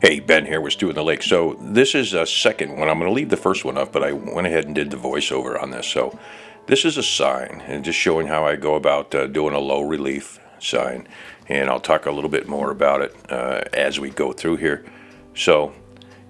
Hey, Ben here with Stu in the Lake. So this is a second one. I'm going to leave the first one up, but I went ahead and did the voiceover on this. So this is a sign, and just showing how I go about doing a low relief sign. And I'll talk a little bit more about it as we go through here. So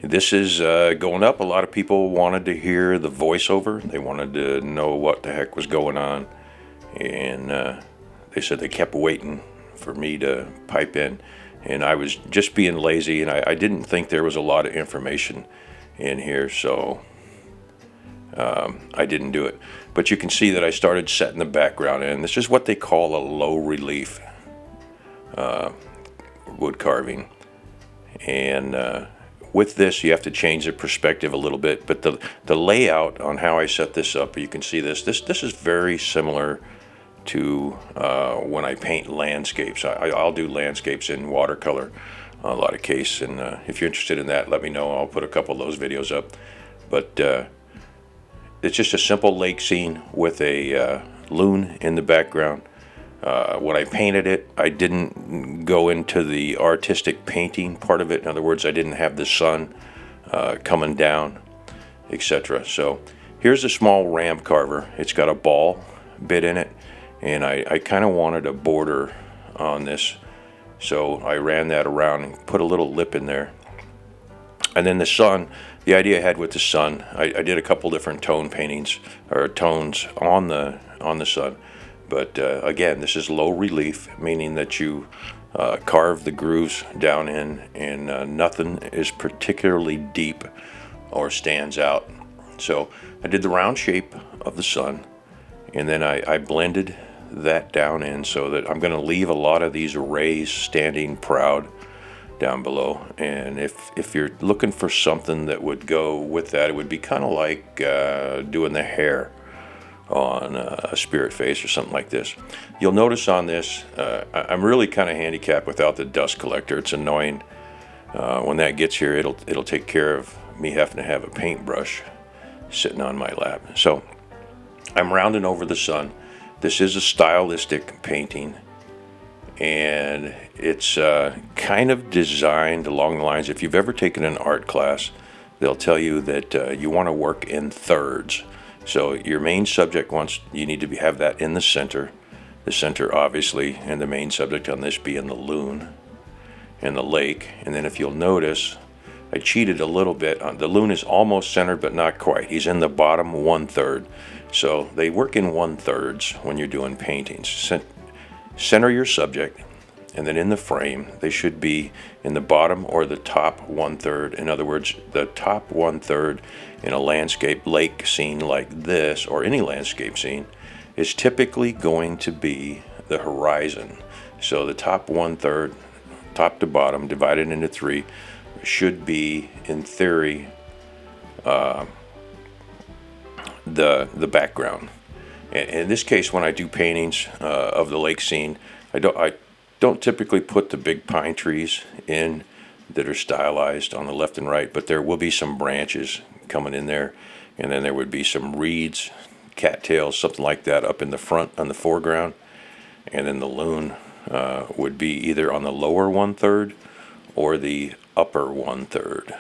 this is going up. A lot of people wanted to hear the voiceover. They wanted to know what the heck was going on. And they said they kept waiting for me to pipe in. And I was just being lazy, and I didn't think there was a lot of information in here, so I didn't do it. But you can see that I started setting the background in. This is what they call a low relief wood carving. And with this, you have to change the perspective a little bit. But the layout on how I set this up, you can see this is very similar to when I paint landscapes. I'll do landscapes in watercolor a lot of case, and if you're interested in that, let me know. I'll put a couple of those videos up. But it's just a simple lake scene with a loon in the background. When I painted it, I didn't go into the artistic painting part of it. In other words, I didn't have the sun coming down, etc. So here's a small ram carver. It's got a ball bit in it, and I kind of wanted a border on this, so I ran that around and put a little lip in there. And then the sun, the idea I had with the sun, I did a couple different tone paintings or tones on the sun. But again, this is low relief, meaning that you carve the grooves down in, and nothing is particularly deep or stands out. So I did the round shape of the sun, and then I blended that down in, so that I'm going to leave a lot of these rays standing proud down below. And if you're looking for something that would go with that, it would be kind of like doing the hair on a spirit face or something like this. You'll notice on this, I'm really kind of handicapped without the dust collector. It's annoying. When that gets here, it'll take care of me having to have a paintbrush sitting on my lap. So I'm rounding over the sun. This is a stylistic painting, and it's kind of designed along the lines, if you've ever taken an art class, they'll tell you that you want to work in thirds. So your main subject you need to have that in the center obviously, and the main subject on this being the loon and the lake. And then if you'll notice, I cheated a little bit. The loon is almost centered, but not quite. He's in the bottom 1/3. So they work in 1/3 when you're doing paintings. Center your subject, and then in the frame, they should be in the bottom or the top 1/3. In other words, the top 1/3 in a landscape lake scene like this, or any landscape scene, is typically going to be the horizon. So the top 1/3, top to bottom, divided into 3, should be, in theory, the background. And in this case, when I do paintings of the lake scene, I don't typically put the big pine trees in that are stylized on the left and right, but there will be some branches coming in there, and then there would be some reeds, cattails, something like that up in the front on the foreground, and then the loon would be either on the lower 1/3 or the upper 1/3,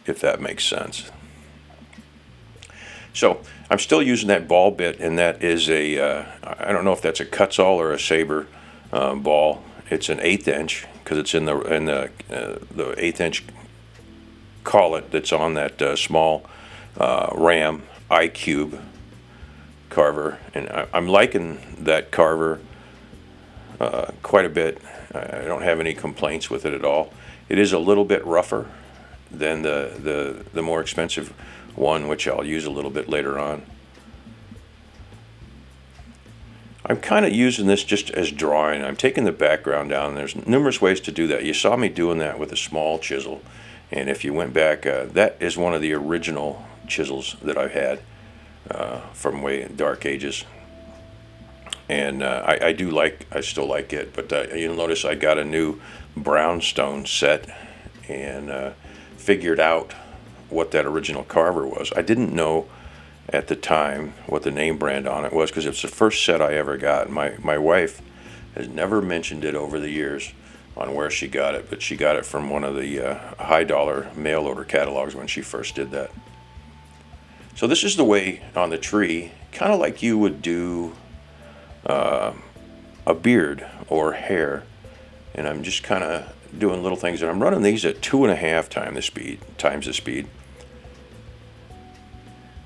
if that makes sense. So I'm still using that ball bit, and that is I don't know if that's a Kutzall or a Saber ball. It's an 1/8 inch, because it's in the 1/8 inch collet that's on that small Ram iCube carver, and I'm liking that carver quite a bit. I don't have any complaints with it at all. It is a little bit rougher than the more expensive one, which I'll use a little bit later on. I'm kind of using this just as drawing. I'm taking the background down. There's numerous ways to do that. You saw me doing that with a small chisel, and if you went back, that is one of the original chisels that I've had from way dark ages. And I still like it, but you'll notice I got a new brownstone set, and figured out what that original carver was. I didn't know at the time what the name brand on it was, because it's the first set I ever got. My wife has never mentioned it over the years, on where she got it, but she got it from one of the high dollar mail order catalogs when she first did that. So this is the way on the tree, kind of like you would do a beard or hair. And I'm just kind of doing little things, and I'm running these at 2.5 times the speed.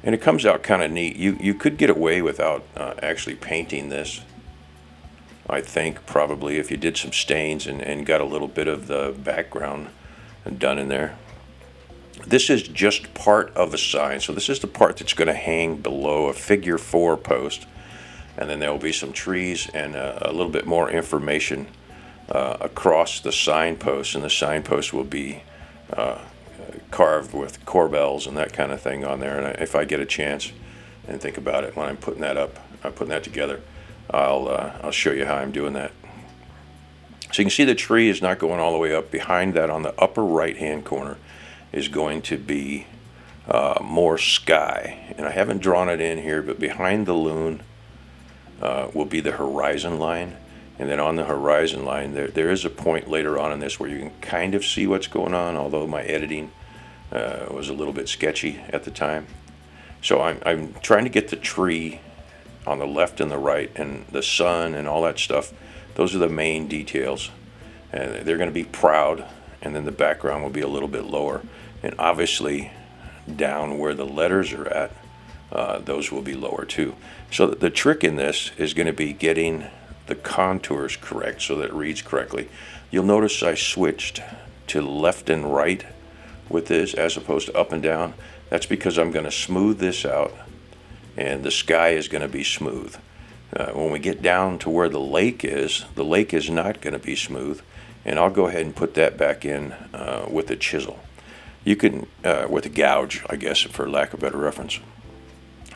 And it comes out kind of neat. You could get away without actually painting this, I think, probably, if you did some stains and got a little bit of the background done in there. This is just part of a sign. So this is the part that's going to hang below a figure 4 post. And then there will be some trees and a little bit more information across the signpost. And the signpost will be carved with corbels and that kind of thing on there. And if I get a chance and think about it when I'm putting that together, I'll show you how I'm doing that. So you can see the tree is not going all the way up. Behind that, on the upper right hand corner, is going to be more sky. And I haven't drawn it in here, but behind the loon will be the horizon line. And then on the horizon line, there is a point later on in this where you can kind of see what's going on, although my editing was a little bit sketchy at the time. So I'm trying to get the tree on the left and the right, and the sun and all that stuff. Those are the main details. And they're going to be proud, and then the background will be a little bit lower. And obviously, down where the letters are at, those will be lower too. So the trick in this is going to be getting the contours correct so that it reads correctly. You'll notice I switched to left and right with this as opposed to up and down. That's because I'm going to smooth this out, and the sky is going to be smooth. When we get down to where the lake is not going to be smooth, and I'll go ahead and put that back in with a chisel. You can, with a gouge, I guess, for lack of better reference.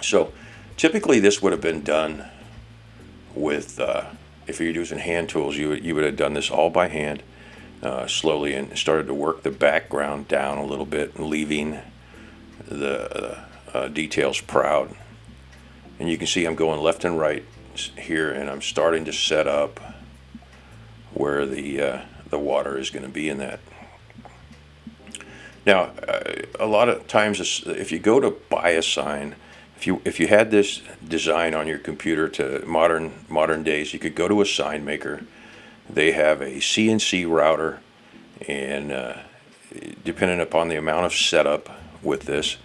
So typically this would have been done with, if you're using hand tools, you would have done this all by hand, slowly, and started to work the background down a little bit, leaving the details proud. And you can see I'm going left and right here, and I'm starting to set up where the water is going to be in that. Now, a lot of times, if you go to buy a sign, if you had this design on your computer to modern days, you could go to a sign maker. They have a CNC router, and depending upon the amount of setup with this,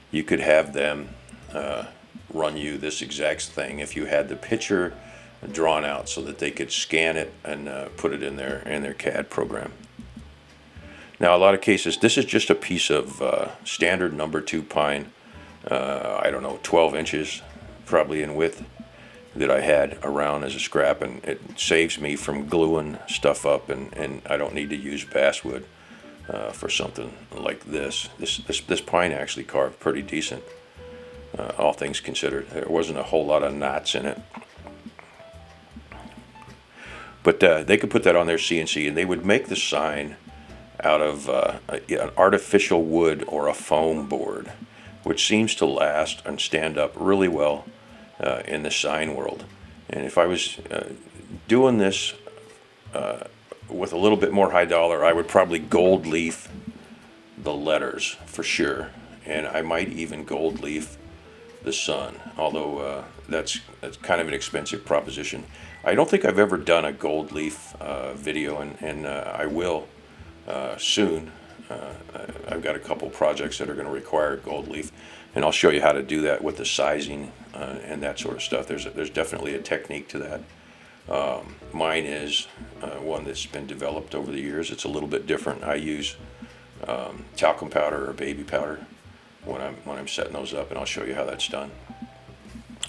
you could have them run you this exact thing if you had the picture drawn out so that they could scan it and put it in their CAD program. Now, a lot of cases, this is just a piece of standard number 2 pine, I don't know, 12 inches probably in width, that I had around as a scrap, and it saves me from gluing stuff up, and I don't need to use basswood for something like this. This pine actually carved pretty decent, all things considered. There wasn't a whole lot of knots in it. But they could put that on their CNC, and they would make the sign out of an artificial wood or a foam board, which seems to last and stand up really well in the sign world. And if I was doing this with a little bit more high dollar, I would probably gold leaf the letters for sure, and I might even gold leaf the sun, although that's kind of an expensive proposition. I don't think I've ever done a gold leaf video, and I will soon. I've got a couple projects that are going to require gold leaf, and I'll show you how to do that with the sizing and that sort of stuff. There's definitely a technique to that. Mine is one that's been developed over the years. It's a little bit different. I use talcum powder or baby powder when I'm setting those up, and I'll show you how that's done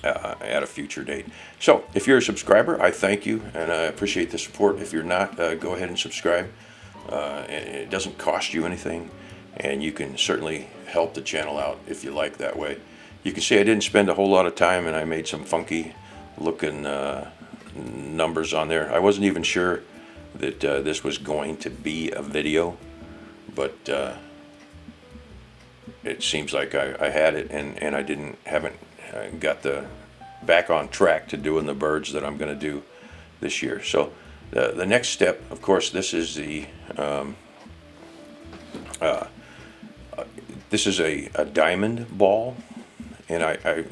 at a future date. So if you're a subscriber, I thank you, and I appreciate the support. If you're not, go ahead and subscribe. It doesn't cost you anything, and you can certainly help the channel out if you like that way. You can see I didn't spend a whole lot of time, and I made some funky looking numbers on there. I wasn't even sure that this was going to be a video, but it seems like I had it, and I haven't got the back on track to doing the birds that I'm going to do this year. So The next step, of course, this is a diamond ball, and I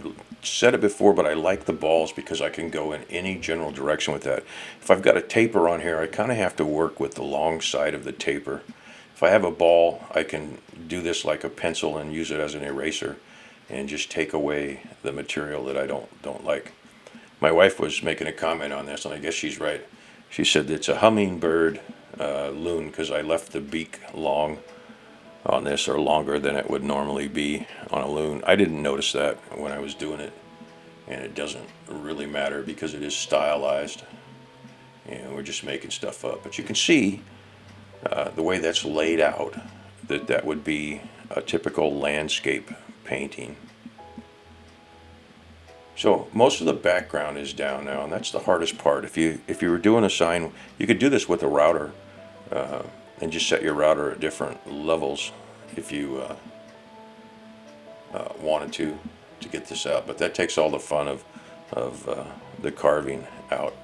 said it before, but I like the balls because I can go in any general direction with that. If I've got a taper on here, I kind of have to work with the long side of the taper. If I have a ball, I can do this like a pencil and use it as an eraser and just take away the material that I don't like. My wife was making a comment on this, and I guess she's right. She said it's a hummingbird loon because I left the beak long on this, or longer than it would normally be on a loon. I didn't notice that when I was doing it, and it doesn't really matter because it is stylized, and we're just making stuff up. But you can see the way that's laid out, that would be a typical landscape painting. So most of the background is down now, and that's the hardest part. If you were doing a sign, you could do this with a router, and just set your router at different levels if you wanted to get this out. But that takes all the fun of the carving out.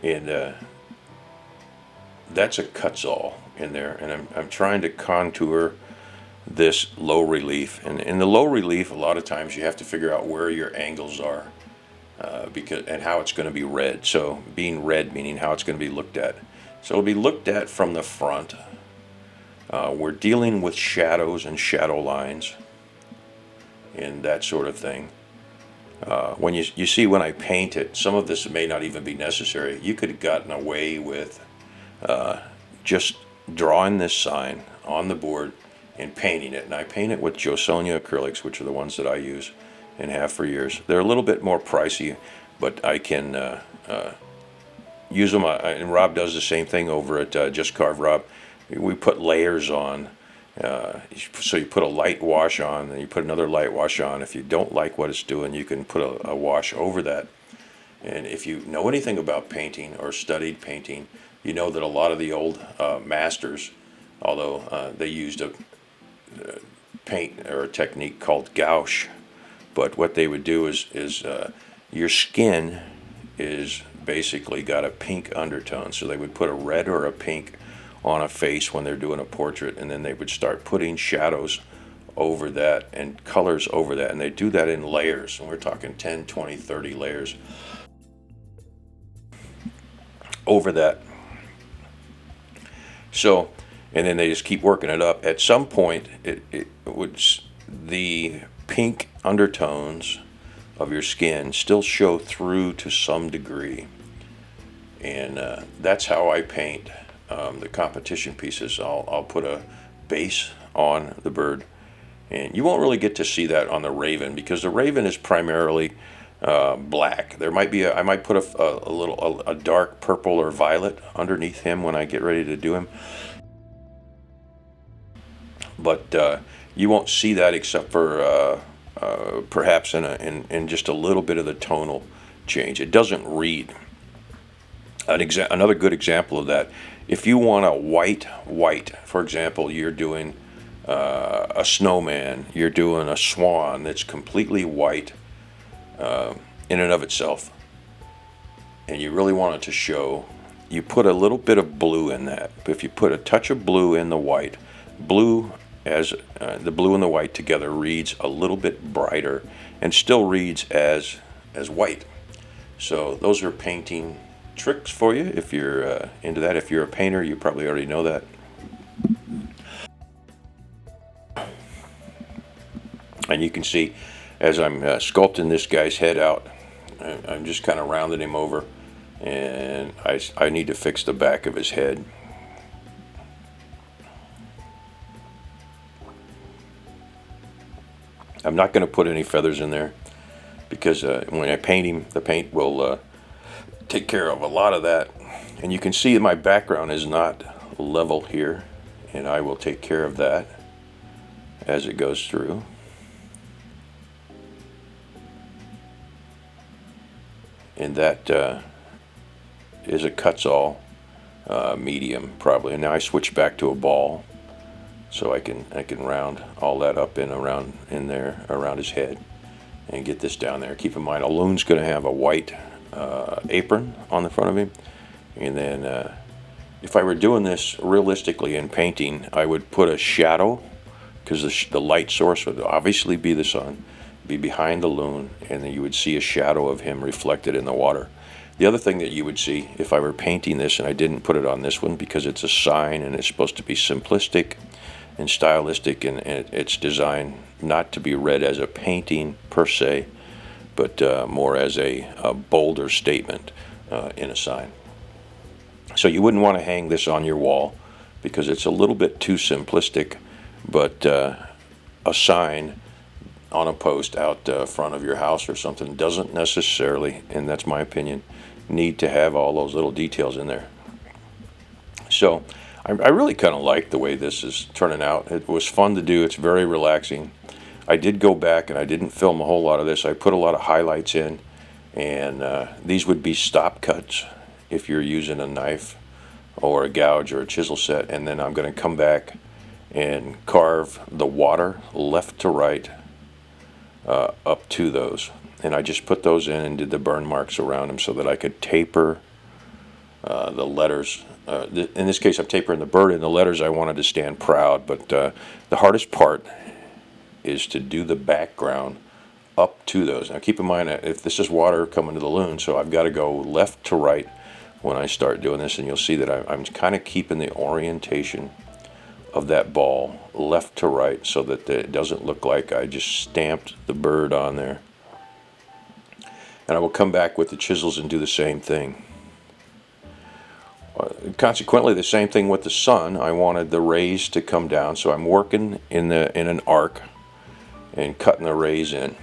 And that's a cuts-all in there, and I'm trying to contour this low relief. And in the low relief, a lot of times you have to figure out where your angles are, and how it's going to be read. So being read meaning how it's going to be looked at. So it'll be looked at from the front. We're dealing with shadows and shadow lines and that sort of thing. When you see when I paint it, some of this may not even be necessary. You could have gotten away with just drawing this sign on the board and painting it. And I paint it with Josonia acrylics, which are the ones that I use and have for years. They're a little bit more pricey, but I can use them. And Rob does the same thing over at Just Carve Rob. We put layers on. So you put a light wash on, then you put another light wash on. If you don't like what it's doing, you can put a wash over that. And if you know anything about painting or studied painting, you know that a lot of the old masters, although they used a paint or a technique called gouache, but what they would do is your skin is basically got a pink undertone, so they would put a red or a pink on a face when they're doing a portrait, and then they would start putting shadows over that and colors over that, and they do that in layers, and we're talking 10, 20, 30 layers over that. So, and then they just keep working it up. At some point, it would, the pink undertones of your skin still show through to some degree, and that's how I paint the competition pieces. I'll put a base on the bird, and you won't really get to see that on the raven because the raven is primarily black. There might be I might put a dark purple or violet underneath him when I get ready to do him, but you won't see that except for perhaps in just a little bit of the tonal change. It doesn't read. Another good example of that, if you want a white, for example, you're doing a snowman, you're doing a swan that's completely white in and of itself, and you really want it to show, you put a little bit of blue in that. If you put a touch of blue in the white, blue as the blue and the white together reads a little bit brighter and still reads as white. So those are painting tricks for you if you're into that. If you're a painter, you probably already know that. And you can see as I'm sculpting this guy's head out, I'm just kind of rounding him over, and I need to fix the back of his head. I'm not going to put any feathers in there because when I paint him, the paint will take care of a lot of that. And you can see that my background is not level here, and I will take care of that as it goes through. And that is a cuts all medium probably. And now I switch back to a ball. So I can round all that up in around in there around his head and get this down there. Keep in mind, a loon's going to have a white apron on the front of him, and then if I were doing this realistically in painting, I would put a shadow, because the light source would obviously be the sun, be behind the loon, and then you would see a shadow of him reflected in the water. The other thing that you would see if I were painting this, and I didn't put it on this one because it's a sign and it's supposed to be simplistic and stylistic, and it's designed not to be read as a painting per se, but more as a bolder statement in a sign. So you wouldn't want to hang this on your wall because it's a little bit too simplistic, but a sign on a post out front of your house or something doesn't necessarily, and that's my opinion, need to have all those little details in there. So I really kind of like the way this is turning out. It was fun to do. It's very relaxing. I did go back and I didn't film a whole lot of this. I put a lot of highlights in, and these would be stop cuts if you're using a knife or a gouge or a chisel set. And then I'm going to come back and carve the water left to right up to those. And I just put those in and did the burn marks around them so that I could taper the letters. In this case, I'm tapering the bird, and the letters I wanted to stand proud. But the hardest part is to do the background up to those. Now keep in mind, if this is water coming to the loon, so I've got to go left to right when I start doing this, and you'll see that I'm kind of keeping the orientation of that ball left to right so that it doesn't look like I just stamped the bird on there. And I will come back with the chisels and do the same thing. Consequently, the same thing with the sun. I wanted the rays to come down, so I'm working in an arc and cutting the rays in.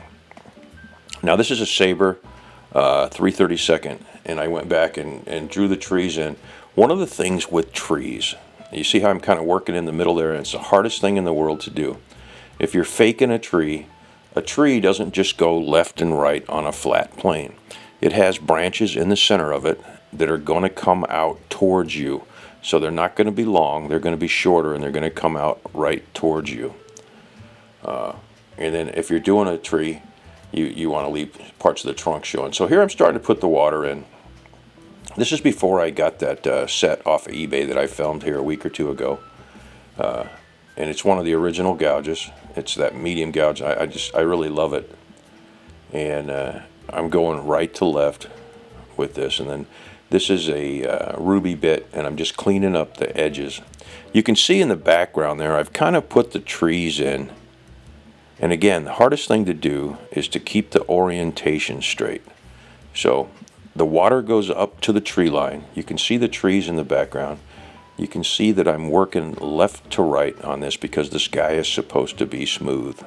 Now this is a Sabre 3/32, and I went back and drew the trees in. One of the things with trees, you see how I'm kind of working in the middle there, and it's the hardest thing in the world to do. If you're faking a tree doesn't just go left and right on a flat plane. It has branches in the center of it that are going to come out towards you. So they're not going to be long, they're going to be shorter, and they're going to come out right towards you. And then if you're doing a tree, you want to leave parts of the trunk showing. So here I'm starting to put the water in. This is before I got that set off of eBay that I filmed here a week or two ago. And it's one of the original gouges. It's that medium gouge. I really love it. And I'm going right to left with this. And then this is a ruby bit, and I'm just cleaning up the edges. You can see in the background there, I've kind of put the trees in. And again, the hardest thing to do is to keep the orientation straight. So the water goes up to the tree line. You can see the trees in the background. You can see that I'm working left to right on this because the sky is supposed to be smooth.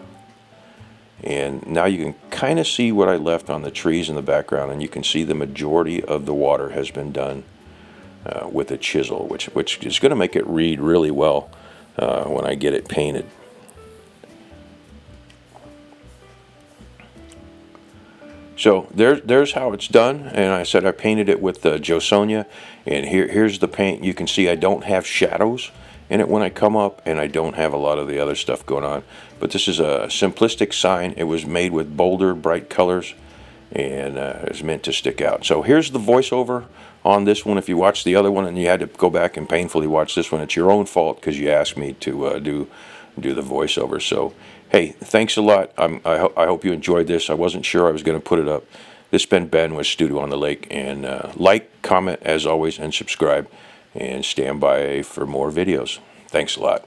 And now you can kind of see what I left on the trees in the background, and you can see the majority of the water has been done with a chisel, which is going to make it read really well when I get it painted. So there's how it's done, and I said I painted it with Joe Sonia, and here's the paint. You can see I don't have shadows in it when I come up, and I don't have a lot of the other stuff going on. But this is a simplistic sign. It was made with bolder, bright colors, and it's meant to stick out. So here's the voiceover on this one. If you watched the other one and you had to go back and painfully watch this one, it's your own fault because you asked me to do the voiceover. So hey, thanks a lot. I hope you enjoyed this. I wasn't sure I was going to put it up. This has been Ben with Studio on the Lake, and like, comment as always, and subscribe, and stand by for more videos. Thanks a lot.